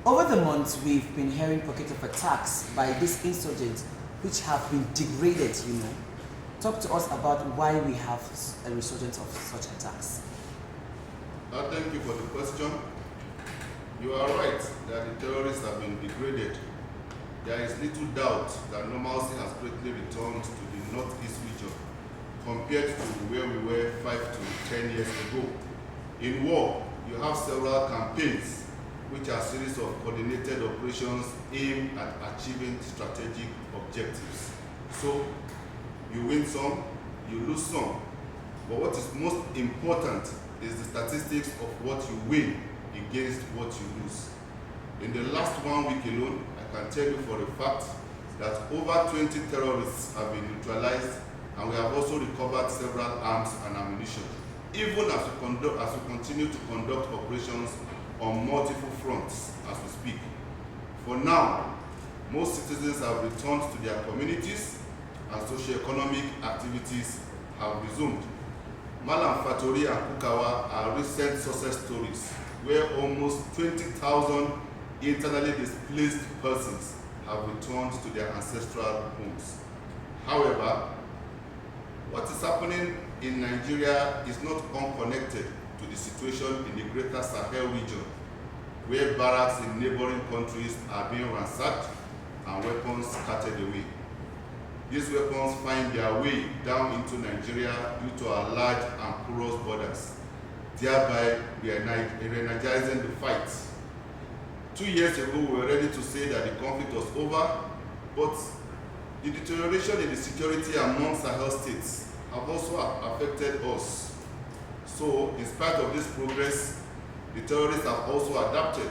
Over the months, we've been hearing pockets of attacks by these insurgents, which have been degraded, Talk to us about why we have a resurgence of such attacks. Thank you for the question. You are right that the terrorists have been degraded. There is little doubt that normalcy has greatly returned to the northeast region compared to where we were 5 to 10 years ago. In war, you have several campaigns which are series of coordinated operations aimed at achieving strategic objectives. So, you win some, you lose some. But what is most important is the statistics of what you win against what you lose. In the last 1 week alone, I can tell you for a fact that over 20 terrorists have been neutralized, and we have also recovered several arms and ammunition, even as we continue to conduct operations on multiple fronts as we speak. For now, most citizens have returned to their communities and socio-economic activities have resumed. Malam Fatori and Kukawa are recent success stories where almost 20,000 internally displaced persons have returned to their ancestral homes. However, what is happening in Nigeria is not unconnected to the situation in the greater Sahel region, where barracks in neighboring countries are being ransacked and weapons carted away. These weapons find their way down into Nigeria due to our large and porous borders, thereby re-energizing the fight. 2 years ago, we were ready to say that the conflict was over, but the deterioration in the security among Sahel states have also affected us. So, in spite of this progress, the terrorists have also adapted.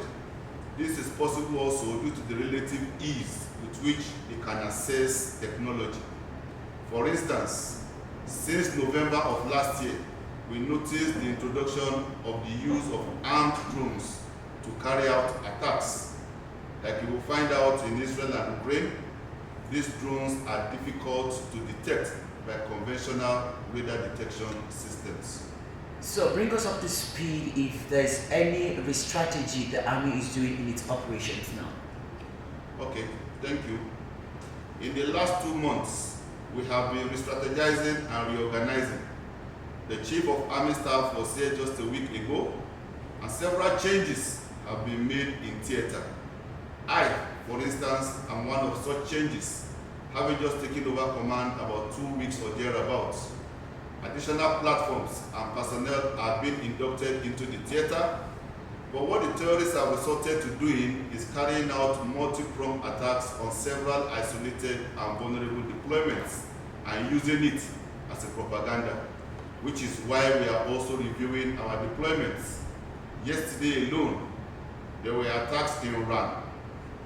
This is possible also due to the relative ease with which they can access technology. For instance, since November of last year, we noticed the introduction of the use of armed drones to carry out attacks. Like you will find out in Israel and Ukraine, these drones are difficult to detect by conventional radar detection systems. So bring us up to speed if there's any re-strategy the army is doing in its operations now. Okay, thank you. In the last 2 months, we have been re-strategizing and reorganizing. The Chief of Army Staff was here just a week ago, and several changes have been made in theater. I, for instance, am one of such changes, having just taken over command about 2 weeks or thereabouts. Additional platforms and personnel are being inducted into the theater, but what the terrorists have resorted to doing is carrying out multi-pronged attacks on several isolated and vulnerable deployments and using it as a propaganda, which is why we are also reviewing our deployments. Yesterday alone, there were attacks in Ran,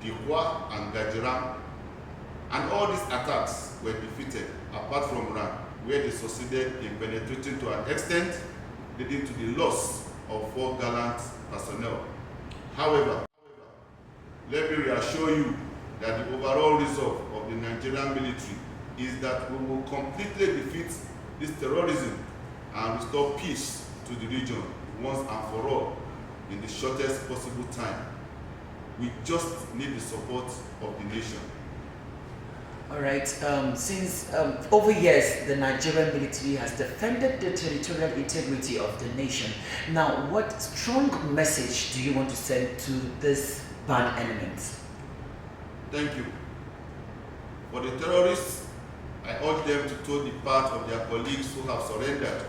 Dihua, and Gajiram, and all these attacks were defeated, apart from Ran, where they succeeded in penetrating to an extent leading to the loss of 4 gallant personnel. However, let me reassure you that the overall resolve of the Nigerian military is that we will completely defeat this terrorism and restore peace to the region once and for all in the shortest possible time. We just need the support of the nation. All right, since over years, the Nigerian military has defended the territorial integrity of the nation. Now, what strong message do you want to send to this bad elements? Thank you. For the terrorists, I urge them to toe the path of their colleagues who have surrendered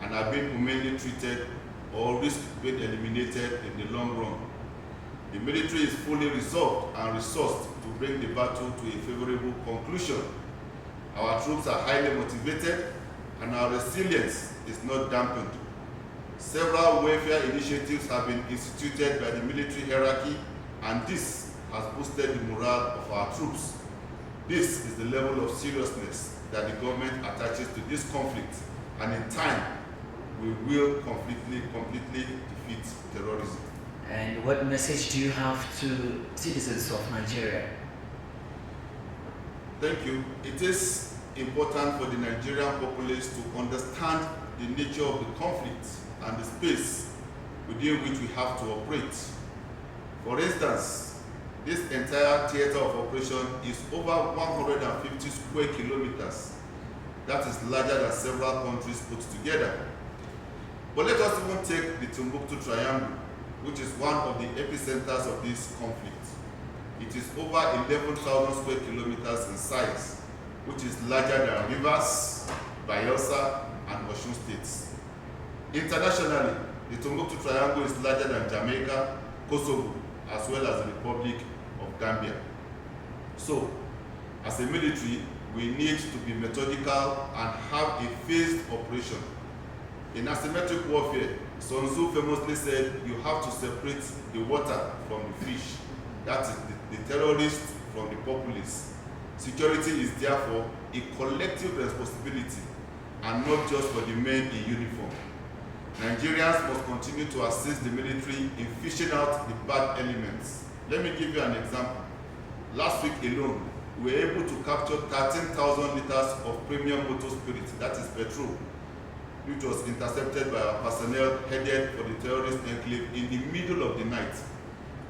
and are being humanely treated or risk being eliminated in the long run. The military is fully resolved and resourced to bring the battle to a favorable conclusion. Our troops are highly motivated and our resilience is not dampened. Several welfare initiatives have been instituted by the military hierarchy, and this has boosted the morale of our troops. This is the level of seriousness that the government attaches to this conflict, and in time, we will completely defeat terrorism. And what message do you have to citizens of Nigeria? Thank you. It is important for the Nigerian populace to understand the nature of the conflict and the space within which we have to operate. For instance, this entire theater of operation is over 150 square kilometers. That is larger than several countries put together. But let us even take the Timbuktu Triangle, which is one of the epicenters of this conflict. It is over 11,000 square kilometers in size, which is larger than Rivers, Bayelsa, and Osun states. Internationally, the Timbuktu Triangle is larger than Jamaica, Kosovo, as well as the Republic of Gambia. So, as a military, we need to be methodical and have a phased operation. In asymmetric warfare, Sun Tzu famously said, you have to separate the water from the fish. That is the terrorists from the populace. Security is therefore a collective responsibility and not just for the men in uniform. Nigerians must continue to assist the military in fishing out the bad elements. Let me give you an example. Last week alone, we were able to capture 13,000 liters of premium motor spirit, that is petrol, which was intercepted by our personnel headed for the terrorist enclave in the middle of the night.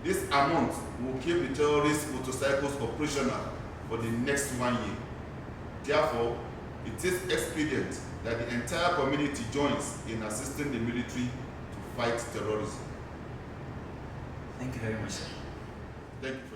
This amount will keep the terrorist motorcycles operational for the next 1 year. Therefore, it is expedient that the entire community joins in assisting the military to fight terrorism. Thank you very much, sir. Thank you.